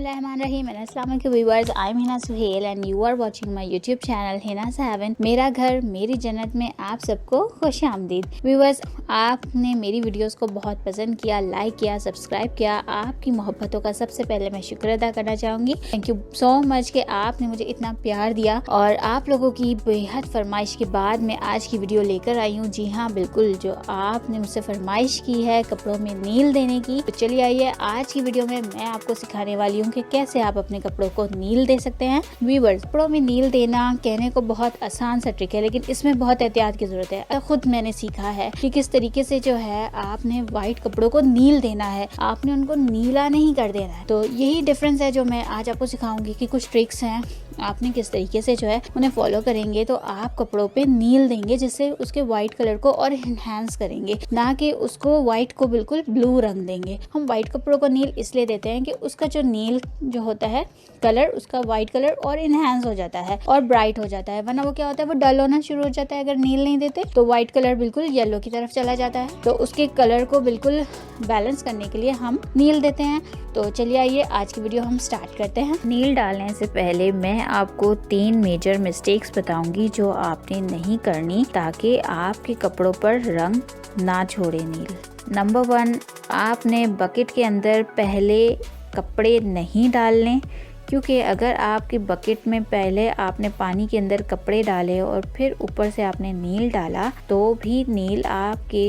बिस्मिल्लाहिर्रहमानिर्रहीम। अस्सलाम वालेकुम viewers, I am Hina Suhail and you are watching my YouTube channel Hina's heaven, मेरा घर मेरी जन्नत में आप सबको खुश आमदीद। व्यूअर्स, आपने मेरी वीडियोस को बहुत पसंद किया, लाइक किया, सब्सक्राइब किया। आपकी मोहब्बतों का सबसे पहले मैं शुक्र अदा करना चाहूँगी। थैंक यू सो मच कि आपने मुझे इतना प्यार दिया और आप लोगों की बेहद फरमाइश के बाद मैं आज की वीडियो लेकर आई हूँ। जी हाँ, बिल्कुल जो आपने मुझसे फरमाइश की है कपड़ों में नील देने की। तो चलिए आइए, आज की वीडियो में मैं आपको सिखाने वाली हूँ कि कैसे आप अपने कपड़ों को नील दे सकते हैं। व्यूअर्स, कपड़ों में नील देना कहने को बहुत आसान सा ट्रिक है, लेकिन इसमें बहुत एहतियात की जरूरत है। खुद मैंने सीखा है कि किस तरीके से जो है आपने वाइट कपड़ों को नील देना है, आपने उनको नीला नहीं कर देना है। तो यही डिफरेंस है जो मैं आज आपको सिखाऊंगी कि कुछ ट्रिक्स हैं, आपने किस तरीके से जो है उन्हें फॉलो करेंगे तो आप कपड़ों पे नील देंगे, जिससे उसके वाइट कलर को और इनहेंस करेंगे, ना कि उसको वाइट को बिल्कुल ब्लू रंग देंगे। हम वाइट कपड़ों को नील इसलिए देते हैं कि उसका जो नील जो होता है कलर, उसका वाइट कलर और इनहेंस हो जाता है और ब्राइट हो जाता है, वरना वो क्या होता है, वो डल होना शुरू हो जाता है। अगर नील नहीं देते तो वाइट कलर बिल्कुल येलो की तरफ चला जाता है। तो उसके कलर को बिल्कुल बैलेंस करने के लिए हम नील देते हैं। तो चलिए आइए, आज की वीडियो हम स्टार्ट करते हैं। नील डालने से पहले मैं आपको 3 मेजर मिस्टेक्स बताऊंगी जो आपने नहीं करनी, ताकि आपके कपड़ों पर रंग ना छोड़े नील। नंबर 1, आपने बकेट के अंदर पहले कपड़े नहीं डालने, क्योंकि अगर आपकी बकेट में पहले आपने पानी के अंदर कपड़े डाले और फिर ऊपर से आपने नील डाला तो भी नील आपके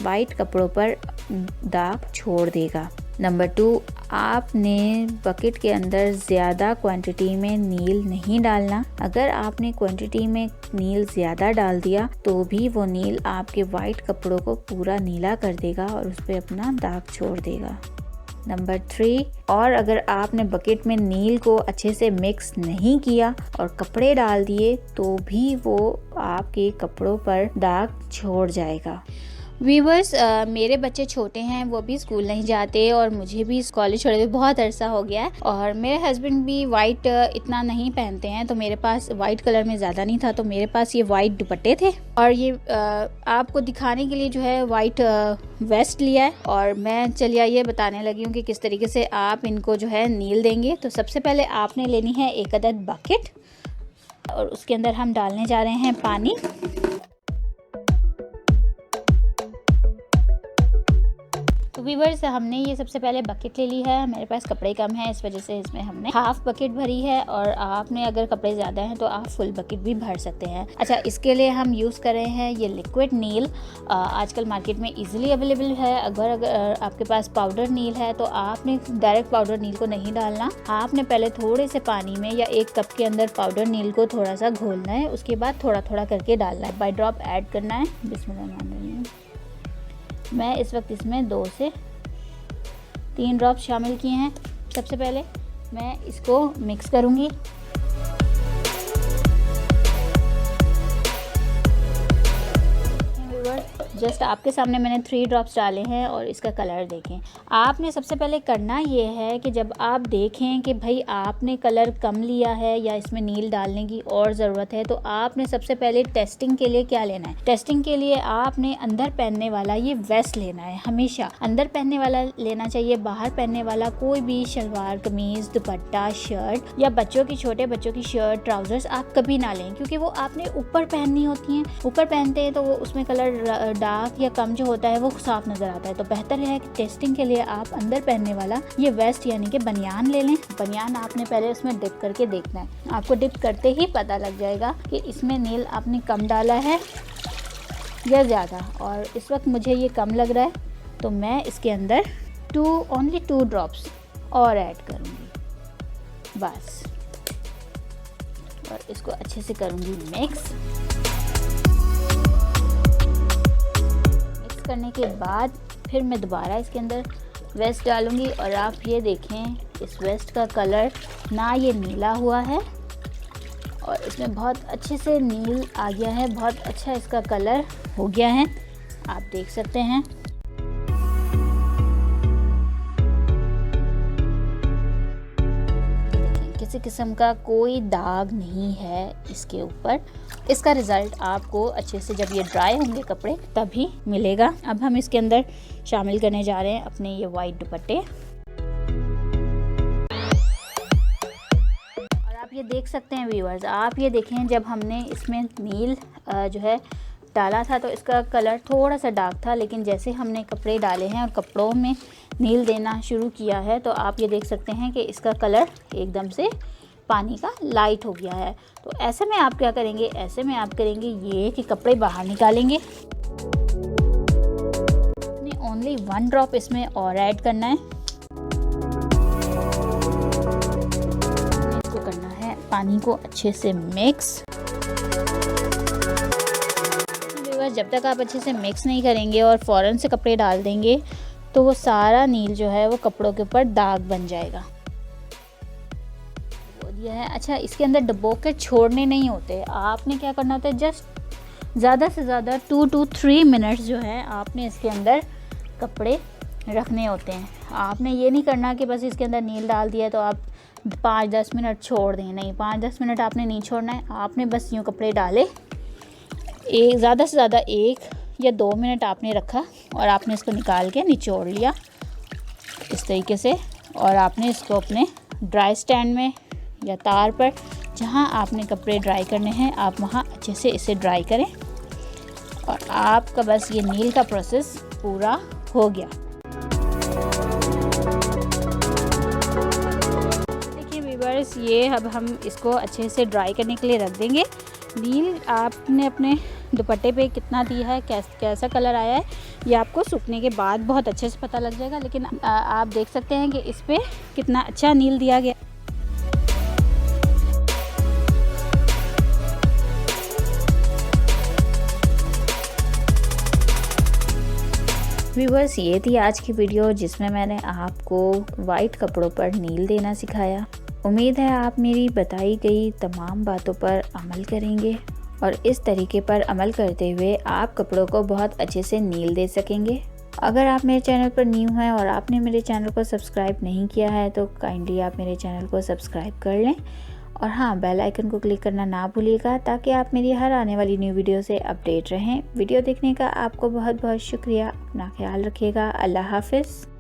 वाइट कपड़ों पर दाग छोड़ देगा। नंबर 2, आपने बकेट के अंदर ज़्यादा क्वांटिटी में नील नहीं डालना। अगर आपने क्वांटिटी में नील ज़्यादा डाल दिया तो भी वो नील आपके वाइट कपड़ों को पूरा नीला कर देगा और उस पर अपना दाग छोड़ देगा। नंबर 3, और अगर आपने बकेट में नील को अच्छे से मिक्स नहीं किया और कपड़े डाल दिए तो भी वो आपके कपड़ों पर दाग छोड़ जाएगा। व्यूअर्स, मेरे बच्चे छोटे हैं, वो भी स्कूल नहीं जाते और मुझे भी कॉलेज छोड़े हुए बहुत अरसा हो गया है, और मेरे हस्बैंड भी वाइट इतना नहीं पहनते हैं, तो मेरे पास वाइट कलर में ज़्यादा नहीं था, तो मेरे पास ये वाइट दुपट्टे थे और ये आपको दिखाने के लिए जो है वाइट वेस्ट लिया है। और मैं चलिए आइए बताने लगी हूँ कि किस तरीके से आप इनको जो है नील देंगे। तो सबसे पहले आपने लेनी है एक अदद बकेट और उसके अंदर हम डालने जा रहे हैं पानी। व्यूअर्स, हमने ये सबसे पहले बकेट ले ली है, मेरे पास कपड़े कम है इस वजह से इसमें हमने हाफ बकेट भरी है, और आपने अगर कपड़े ज़्यादा हैं तो आप फुल बकेट भी भर सकते हैं। अच्छा, इसके लिए हम यूज़ कर रहे हैं ये लिक्विड नील। आजकल मार्केट में इजीली अवेलेबल है। अगर आपके पास पाउडर नील है तो आपने डायरेक्ट पाउडर नील को नहीं डालना, आपने पहले थोड़े से पानी में या 1 कप के अंदर पाउडर नील को थोड़ा सा घोलना है, उसके बाद थोड़ा थोड़ा करके डालना है, बाय ड्रॉप ऐड करना है। बिस्मिल्लाह, मैं इस वक्त इसमें 2 से 3 ड्रॉप शामिल किए हैं। सबसे पहले मैं इसको मिक्स करूंगी। जस्ट आपके सामने मैंने 3 ड्रॉप्स डाले हैं और इसका कलर देखें। आपने सबसे पहले करना ये है कि जब आप देखें कि भाई आपने कलर कम लिया है या इसमें नील डालने की और ज़रूरत है, तो आपने सबसे पहले टेस्टिंग के लिए क्या लेना है। टेस्टिंग के लिए आपने अंदर पहनने वाला ये वेस्ट लेना है। हमेशा अंदर पहनने वाला लेना चाहिए, बाहर पहनने वाला कोई भी शलवार कमीज़ दुपट्टा शर्ट या छोटे बच्चों की शर्ट ट्राउज़र्स आप कभी ना लें, क्योंकि वो आपने ऊपर पहननी होती हैं। ऊपर पहनते हैं तो वो उसमें कलर डार्क या कम जो होता है वो साफ नजर आता है। तो बेहतर है कि टेस्टिंग के लिए आप अंदर पहनने वाला ये वेस्ट यानी कि बनियान ले लें। बनियान आपने पहले उसमें डिप करके देखना है, आपको डिप करते ही पता लग जाएगा कि इसमें नील आपने कम डाला है या ज़्यादा। और इस वक्त मुझे ये कम लग रहा है तो मैं इसके अंदर ओनली 2 ड्रॉप्स और ऐड करूँगी बस, और इसको अच्छे से करूँगी मिक्स। करने के बाद फिर मैं दोबारा इसके अंदर वेस्ट डालूंगी, और आप ये देखें इस वेस्ट का कलर ना ये नीला हुआ है और इसमें बहुत अच्छे से नील आ गया है, बहुत अच्छा इसका कलर हो गया है, आप देख सकते हैं। किसी किस्म का कोई दाग नहीं है इसके ऊपर। इसका रिज़ल्ट आपको अच्छे से जब ये ड्राई होंगे कपड़े तभी मिलेगा। अब हम इसके अंदर शामिल करने जा रहे हैं अपने ये वाइट दुपट्टे। आप ये देख सकते हैं व्यूअर्स, आप ये देखें जब हमने इसमें नील जो है डाला था तो इसका कलर थोड़ा सा डार्क था, लेकिन जैसे हमने कपड़े डाले हैं और कपड़ों में नील देना शुरू किया है तो आप ये देख सकते हैं कि इसका कलर एकदम से पानी का लाइट हो गया है। तो ऐसे में आप क्या करेंगे, ऐसे में आप करेंगे ये कि कपड़े बाहर निकालेंगे, ओनली 1 ड्रॉप इसमें और ऐड करना है। इसको करना है पानी को अच्छे से मिक्स। जब तक आप अच्छे से मिक्स नहीं करेंगे और फ़ौरन से कपड़े डाल देंगे तो वो सारा नील जो है वो कपड़ों के ऊपर दाग बन जाएगा। वो दिया है। अच्छा, इसके अंदर डुबो के छोड़ने नहीं होते, आपने क्या करना होता है, जस्ट ज़्यादा से ज़्यादा 2 to 3 मिनट्स जो है आपने इसके अंदर कपड़े रखने होते हैं। आपने ये नहीं करना कि बस इसके अंदर नील डाल दिया तो आप 5-10 मिनट छोड़ दें, नहीं, 5-10 मिनट आपने नहीं छोड़ना है। आपने बस यूँ कपड़े डाले, एक ज़्यादा से ज़्यादा 1 या 2 मिनट आपने रखा और आपने इसको निकाल के निचोड़ लिया इस तरीके से, और आपने इसको अपने ड्राई स्टैंड में या तार पर जहाँ आपने कपड़े ड्राई करने हैं आप वहाँ अच्छे से इसे ड्राई करें और आपका बस ये नील का प्रोसेस पूरा हो गया। देखिए व्यूअर्स, ये अब हम इसको अच्छे से ड्राई करने के लिए रख देंगे। नील आपने अपने दुपट्टे पे कितना दिया है, कैसा कलर आया है, ये आपको सूखने के बाद बहुत अच्छे से पता लग जाएगा, लेकिन आप देख सकते हैं कि इस पे कितना अच्छा नील दिया गया। व्यूअर्स, ये थी आज की वीडियो जिसमें मैंने आपको वाइट कपड़ों पर नील देना सिखाया। उम्मीद है आप मेरी बताई गई तमाम बातों पर अमल करेंगे और इस तरीके पर अमल करते हुए आप कपड़ों को बहुत अच्छे से नील दे सकेंगे। अगर आप मेरे चैनल पर न्यू हैं और आपने मेरे चैनल को सब्सक्राइब नहीं किया है तो काइंडली आप मेरे चैनल को सब्सक्राइब कर लें और हाँ, बेल आइकन को क्लिक करना ना भूलिएगा ताकि आप मेरी हर आने वाली न्यू वीडियो से अपडेट रहें। वीडियो देखने का आपको बहुत बहुत शुक्रिया। अपना ख्याल रखिएगा। अल्लाह हाफिज़।